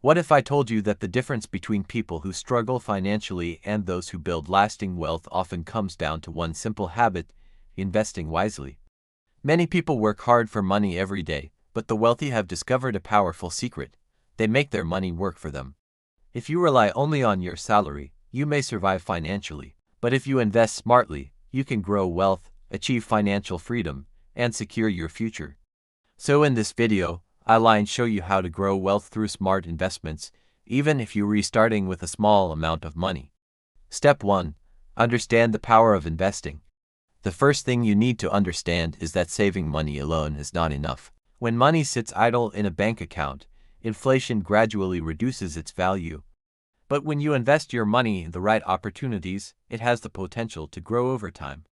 What if I told you that the difference between people who struggle financially and those who build lasting wealth often comes down to one simple habit: investing wisely? Many people work hard for money every day, but the wealthy have discovered a powerful secret: they make their money work for them. If you rely only on your salary, you may survive financially, but if you invest smartly, you can grow wealth, achieve financial freedom, and secure your future. So in this video, I'll show you how to grow wealth through smart investments, even if you're restarting with a small amount of money. Step 1. Understand the power of investing. The first thing you need to understand is that saving money alone is not enough. When money sits idle in a bank account, inflation gradually reduces its value. But when you invest your money in the right opportunities, it has the potential to grow over time.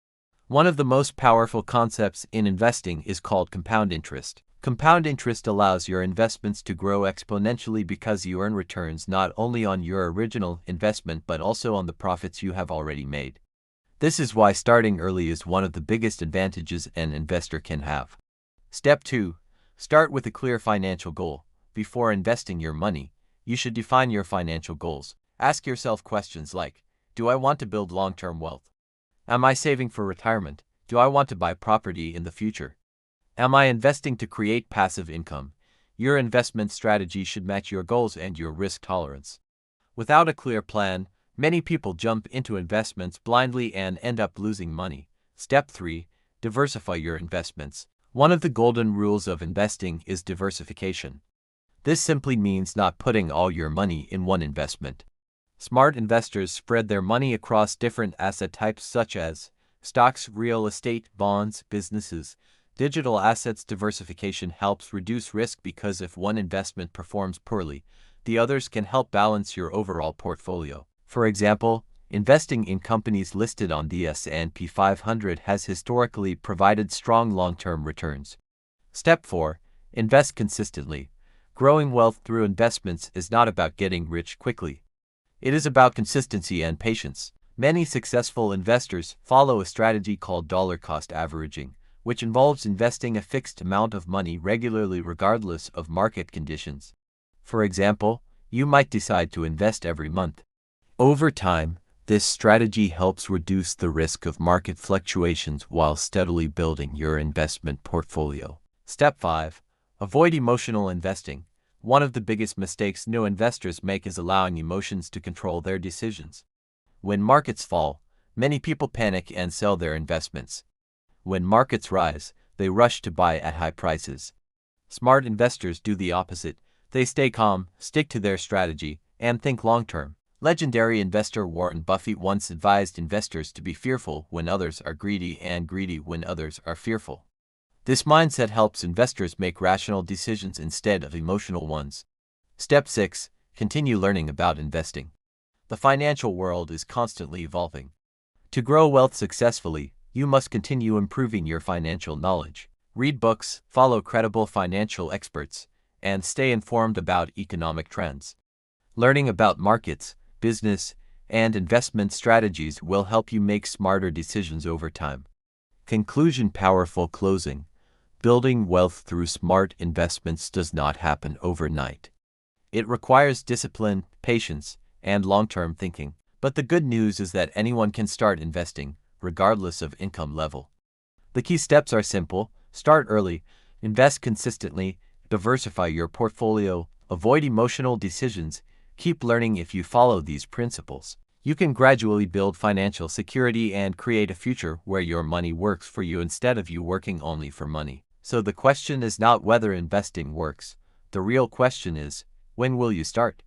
One of the most powerful concepts in investing is called compound interest. Compound interest allows your investments to grow exponentially because you earn returns not only on your original investment but also on the profits you have already made. This is why starting early is one of the biggest advantages an investor can have. Step 2. Start with a clear financial goal. Before investing your money, you should define your financial goals. Ask yourself questions like, do I want to build long-term wealth? Am I saving for retirement? Do I want to buy property in the future? Am I investing to create passive income? Your investment strategy should match your goals and your risk tolerance. Without a clear plan, many people jump into investments blindly and end up losing money. Step 3. Diversify your investments. One of the golden rules of investing is diversification. This simply means not putting all your money in one investment. Smart investors spread their money across different asset types such as stocks, real estate, bonds, businesses, digital assets. Diversification helps reduce risk because if one investment performs poorly, the others can help balance your overall portfolio. For example, investing in companies listed on the S&P 500 has historically provided strong long-term returns. Step 4. Invest consistently. Growing wealth through investments is not about getting rich quickly. It is about consistency and patience. Many successful investors follow a strategy called dollar-cost averaging, which involves investing a fixed amount of money regularly regardless of market conditions. For example, you might decide to invest every month. Over time, this strategy helps reduce the risk of market fluctuations while steadily building your investment portfolio. Step 5. Avoid emotional investing. One of the biggest mistakes new investors make is allowing emotions to control their decisions. When markets fall, many people panic and sell their investments. When markets rise, they rush to buy at high prices. Smart investors do the opposite. They stay calm, stick to their strategy, and think long-term. Legendary investor Warren Buffett once advised investors to be fearful when others are greedy and greedy when others are fearful. This mindset helps investors make rational decisions instead of emotional ones. Step 6. Continue learning about investing. The financial world is constantly evolving. To grow wealth successfully, you must continue improving your financial knowledge. Read books, follow credible financial experts, and stay informed about economic trends. Learning about markets, business, and investment strategies will help you make smarter decisions over time. Conclusion. Powerful closing. Building wealth through smart investments does not happen overnight. It requires discipline, patience, and long-term thinking. But the good news is that anyone can start investing, regardless of income level. The key steps are simple: start early, invest consistently, diversify your portfolio, avoid emotional decisions, keep learning. If you follow these principles, you can gradually build financial security and create a future where your money works for you instead of you working only for money. So the question is not whether investing works. The real question is, when will you start?